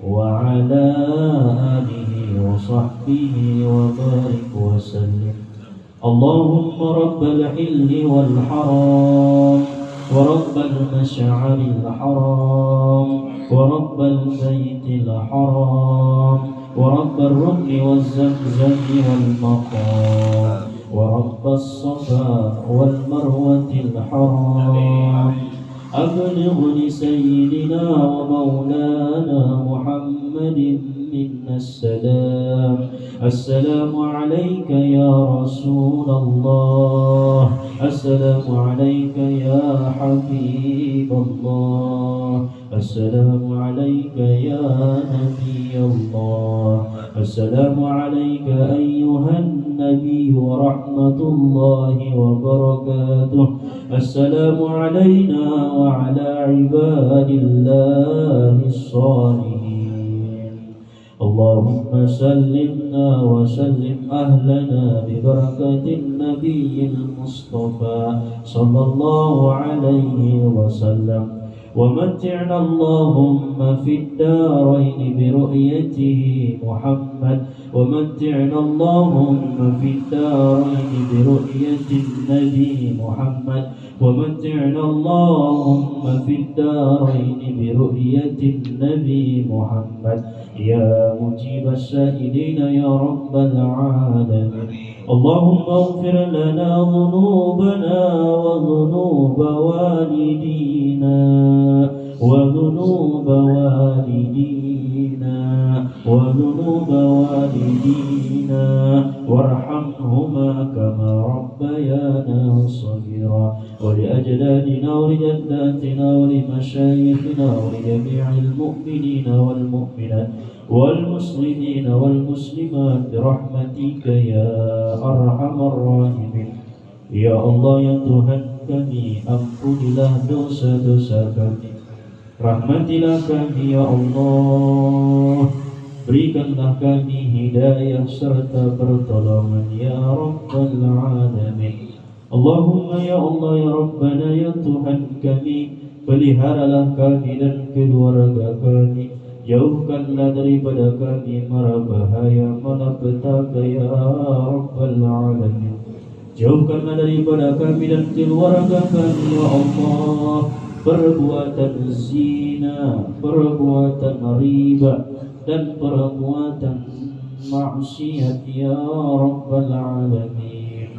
وعلى آله وصحبه وبارك وسلم. اللهم رب الحل والحرام ورب المشعر الحرام ورب البيت الحرام ورب الركن والزمزم والمقام ورب الصفا والمروة الحرام أبلغ لسيدنا ومولانا محمد منا السلام. السلام عليك يا رسول الله، السلام عليك يا حبيب الله، السلام عليك يا نبي الله، السلام عليك أيها النبي ورحمة الله وبركاته. السلام علينا وعلى عباد الله الصالحين. اللهم سلمنا وسلم أهلنا ببركة النبي المصطفى صلى الله عليه وسلم. ومتعنا اللهم في الدارين برؤيته محمد، ومتعنا اللهم في الدارين برؤية النبي محمد، ومتعنا اللهم في الدارين برؤية النبي محمد يا مجيب السائلين يا رب العالمين. اللهم اغفر لنا ذنوبنا وذنوب والدينا وذنوب والدينا وذنوب والدينا وارحمهما كما ربيانا صغيرا، ولأجدادنا ولجداتنا ولمشايخنا ولجميع المؤمنين والمؤمنات والمسلمين والمسلمات برحمتك يا أرحم الراحمين. Ya Allah, ya Tuhan kami, ampunilah dosa-dosa kami, rahmatilah kami ya Allah, berikanlah kami hidayah serta pertolongan ya Rabbal Alamin. Allahumma ya Allah ya Rabbana ya Tuhan kami, peliharalah kami dan keluarga kami, jauhkanlah daripada kami mara bahaya malapetaka ya Rabbal Alamin. Jauhkanlah daripada kami dan keluarga kami ya Allah perbuatan zina, perbuatan riba dan perbuatan maksiat ya Rabbal Alamin.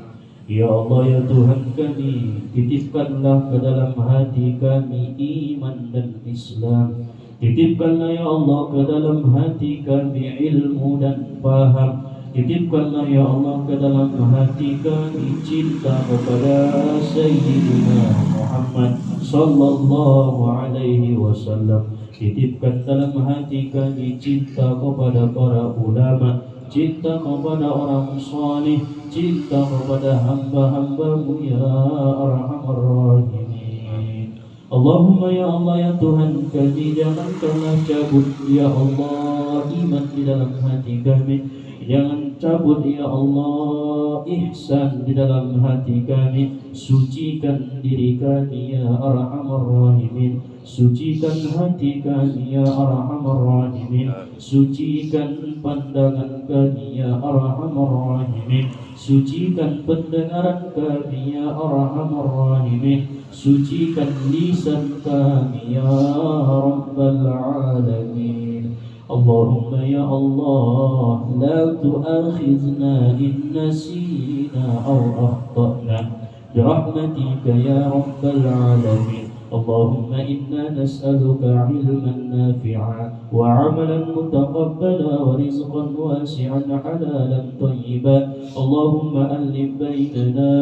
Ya Allah ya Tuhan kami, titipkanlah ke dalam hati kami iman dan Islam. Titipkanlah ya Allah ke dalam hati kami ilmu dan paham. Titipkanlah ya Allah ke dalam hati kami cinta kepada Sayyidina Muhammad sallallahu alaihi wasallam. Titipkan dalam hati kami cinta kepada para ulama, cinta kepada orang salih, cinta kepada hamba-hambamu ya Arhamar Rahimin. Allahumma ya Allah ya Tuhan kami, jangankanlah cabut ya Allah iman di dalam hati kami. Jangan cabut ya Allah ihsan di dalam hati kami. Sucikan diri kami ya Arhamar Rahimin. Sucikan hati kami ya Arhamar Rahimin. Sucikan pandangan kami ya Arhamar Rahimin. Sucikan pendengaran kami ya Arhamar Rahimin. Sucikan lisan kami ya Rabbal Alamin. Allahumma ya Allah la tu'akhizna in nasina aw akhtana birahmatika ya Rabbal Alamin. اللهم إنا نسألك علما نافعا وعملا متقبلا ورزقا واسعا حلالا طيبا. اللهم ألف بيننا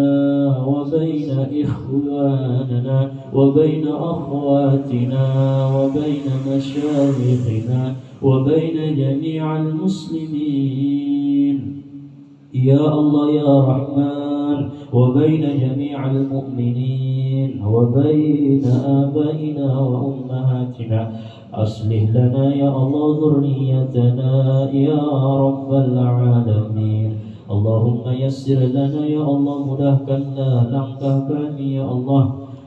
وبين إخواننا وبين أخواتنا وبين مشايخنا وبين جميع المسلمين يا الله يا رحمن، وبين جميع المؤمنين وبين آبائنا وأمهاتنا. أصلح لنا يا الله ذريتنا يا رب العالمين. اللهم يسر لنا يا Allah, mudahkanlah langkah kami ya Allah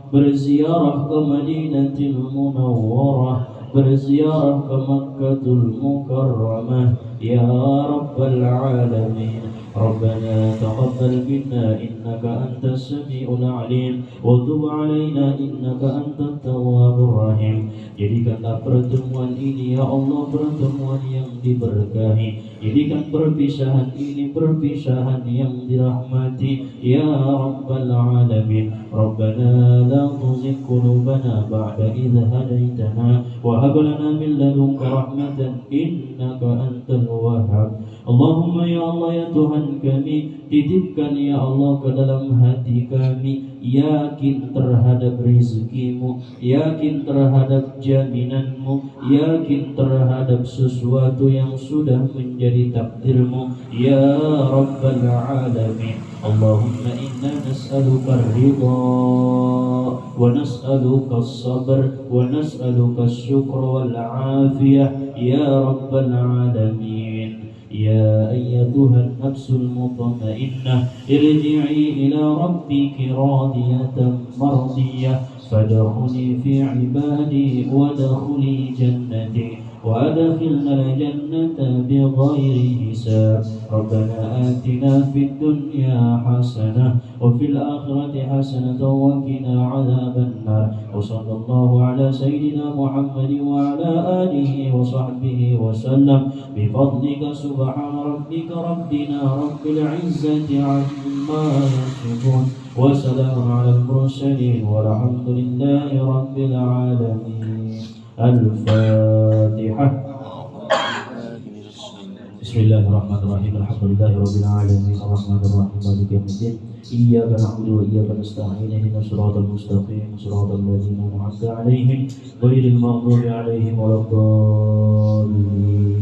berziarah ke Madinatul Munawwarah, berziarah ke Makkatul Mukarramah ya Rabbal Alamin. ربنا تقبل منا إنك أنت السميع العليم وتب علينا إنك أنت التواب الرحيم. Jadikanlah pertemuan ini ya Allah pertemuan yang diberkahi. Jadikan perpisahan ini perpisahan yang dirahmati ya Rabbal Alamin. Rabbana la tuzigh qulubana ba'da idh hadaytana wa hab lana min ladunka rahmatan innaka antal wahhab. Allahumma ya Allah ya Tuhan kami, titipkan ya Allah ke dalam hati kami yakin terhadap rizkimu, yakin terhadap jaminanmu, yakin terhadap sesuatu yang sudah menjadi takdirmu ya Rabbal Alamin. Allahumma inna nas'aluka ridha wa nas'aluka as-sabr wa nas'aluka as-syukra wal afiyah ya Rabbal Alamin. يا أيتها النفس المطمئنة ارجعي إلى ربك راضية مرضية فادخلي في عبادي وادخلي جنتي وأدخلنا الجنة بغير حساب. ربنا آتنا في الدنيا حسنة وفي الآخرة حسنة وقنا عذاب النار. وصلى الله على سيدنا محمد وعلى آله وصحبه وسلم بفضلك سبحان ربك ربنا رب العزة عما يصفون وسلام على المرسلين والحمد لله رب العالمين. الفاتحة. بسم الله الرحمن الرحيم. الحمد لله رب العالمين الرحمن الرحيم مالك يوم الدين إياك نعبد وإياك نستعين اهدنا الصراط المستقيم صراط الذين أنعمت عليهم غير المغضوب عليهم ولا الضالين.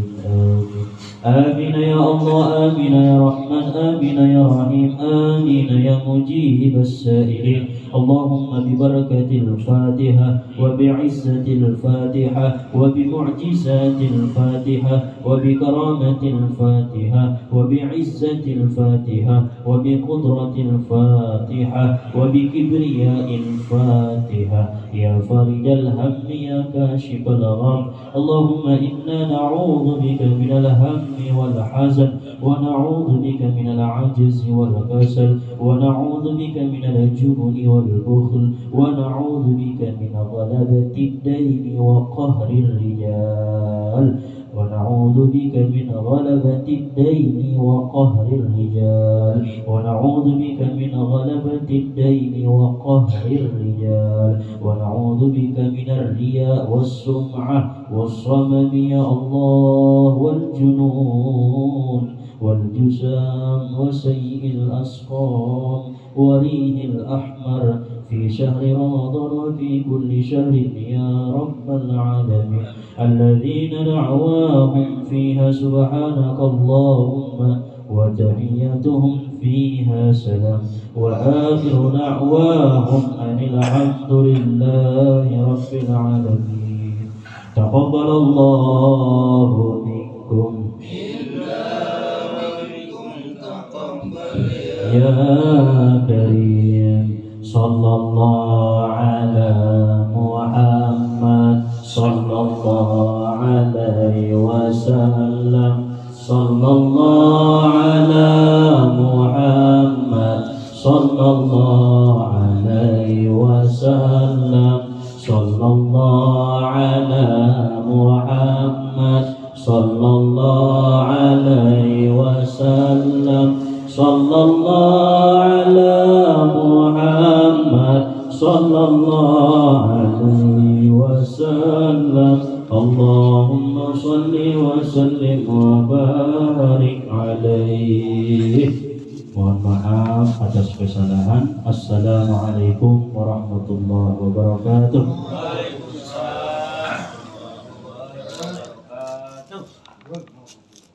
آمين يا الله آمين يا رحمن آمين يا رحيم آمين يا مجيب السائلين. اللهم ببركة الفاتحة وبعزة الفاتحة وبمعجزات الفاتحة وبكرامة الفاتحة وبعزة الفاتحة وبقدرة الفاتحة وبكبرياء الفاتحة يا فارج الهم يا كاشف الغم. اللهم إنا نعوذ بك من الهم والحزن ونعوذ بك من العجز والكسل ونعوذ بك من الجبن والبخل ونعوذ بك من غلبة الدين وقهر الرجال ونعوذ بك من غلبة الدين وقهر الرجال ونعوذ بك من غلبة الدين وقهر الرجال ونعوذ بك من الرياء والسمعة والصمم يا الله والجنون والجسام وسيء الأسقام وريه الأحمر في شهر رمضان وفي كل شهر يا رب العالمين. الذين دعواهم فيها سبحانك اللهم وتحيتهم فيها سلام وآخر دعواهم أن الحمد لله رب العالمين. تقبل الله منكم يا كريم. صلى الله على محمد صلى الله عليه وسلم. صلى الله على محمد صلى الله عليه وسلم. صلى الله على محمد صلى الله عليه وسلم. صلى الله على محمد صلى الله عليه Allahumma salli wa sallim wa barik alaihi. Mohon maaf atas kesalahan. Assalamualaikum warahmatullahi wabarakatuh.